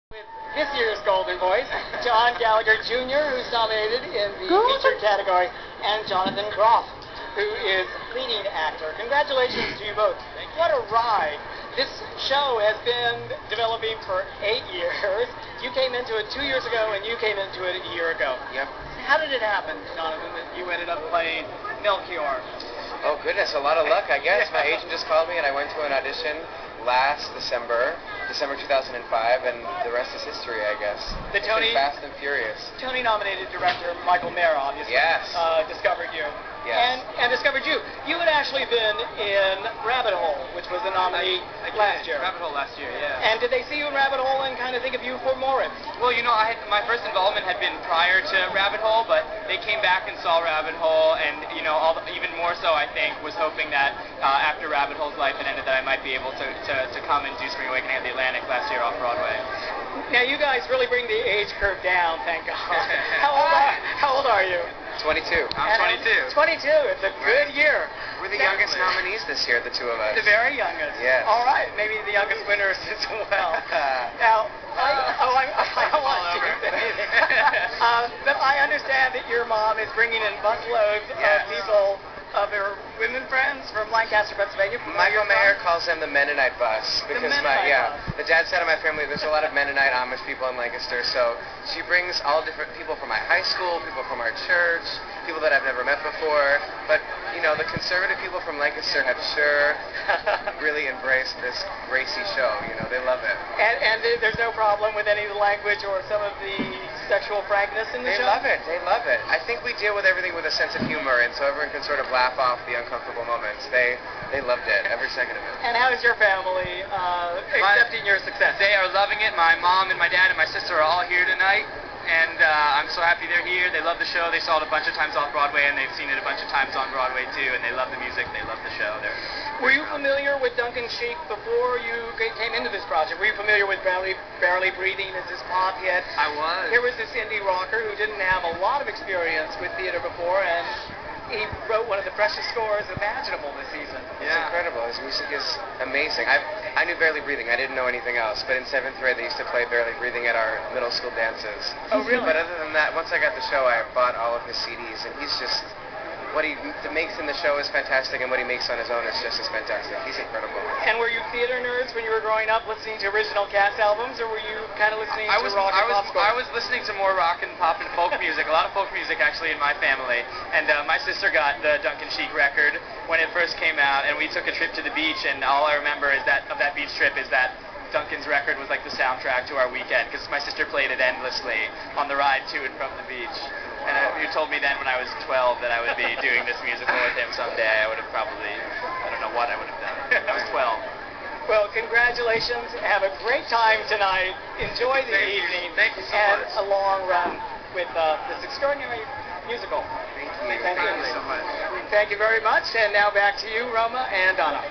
With this year's Golden Voice, John Gallagher Jr., who's nominated in the featured category, and Jonathan Groff, who is leading actor. Congratulations to you both. What a ride. This show has been developing for 8 years. You came into it 2 years ago, and you came into it a year ago. Yep. How did it happen, Jonathan, that you ended up playing Melchior? Oh, goodness, a lot of luck, I guess. My agent just called me, and I went to an audition last December 2005, and the rest is history, I guess. The Tony, Fast and Furious. Tony-nominated director Michael Mayer, obviously, yes. Discovered you. Yes. And discovered you. You had actually been in Rabbit Hole, which was a nominee last year. Rabbit Hole last year, yeah. And did they see you in Rabbit Hole and kind of think of you for more? Well, you know, my first involvement had been prior to Rabbit Hole, but they came back and saw Rabbit Hole, and you know, even more so, I think, was hoping that after Rabbit Hole's life had ended, that I might be able to come and do Spring Awakening at the Atlantic last year off Broadway. Now, you guys really bring the age curve down, thank God. How old are you? 22. I'm 22. 22. It's a good year. We're the youngest nominees this year, the two of us. The very youngest. Yes. All right. Maybe the youngest winners as well. Now, I don't want to say anything. But I understand that your mom is bringing in busloads of people, of her women friends from Lancaster, Pennsylvania. Michael Mayer calls them the Mennonite bus because the dad's side of my family, there's a lot of Mennonite Amish people in Lancaster, so she brings all different people from my high school, people from our church, people that I've never met before, but you know, the conservative people from Lancaster have sure really embraced this racy show. You know, they love it. And there's no problem with any of the language or some of the sexual frankness in the show? They love it. They love it. I think we deal with everything with a sense of humor, and so everyone can sort of laugh off the uncomfortable moments. They loved it, every second of it. And how is your family accepting your success? They are loving it. My mom and my dad and my sister are all here tonight, and I'm so happy they're here. They love the show. They saw it a bunch of times off Broadway, and they've seen it a bunch of times on Broadway too, and they love the music. They love the show. Were you familiar with Duncan Sheik before you came into this project? Were you familiar with Barely Breathing as his pop hit? I was. Here was this indie rocker who didn't have a lot of experience with theater before, and he wrote one of the freshest scores imaginable this season. It's incredible. His music is amazing. I knew Barely Breathing. I didn't know anything else. But in 7th grade, they used to play Barely Breathing at our middle school dances. Oh, really? But other than that, once I got the show, I bought all of his CDs, and he's just... what he makes in the show is fantastic, and what he makes on his own is just as fantastic. He's incredible. And were you theater nerds when you were growing up, listening to original cast albums, or were you kind of listening to rock and pop scores? I was listening to more rock and pop and folk music, a lot of folk music actually in my family. And my sister got the Duncan Sheik record when it first came out, and we took a trip to the beach, and all I remember is that beach trip is that Duncan's record was like the soundtrack to our weekend, because my sister played it endlessly on the ride to and from the beach. And you told me then when I was 12 that I would be doing this musical with him someday. I would have probably, I don't know what I would have done. I was 12. Well, congratulations. Have a great time tonight. Enjoy the evening. Thank you so much. much. And a long run with this extraordinary musical. Thank you. Thank you so much. Thank you very much. And now back to you, Roma and Donna.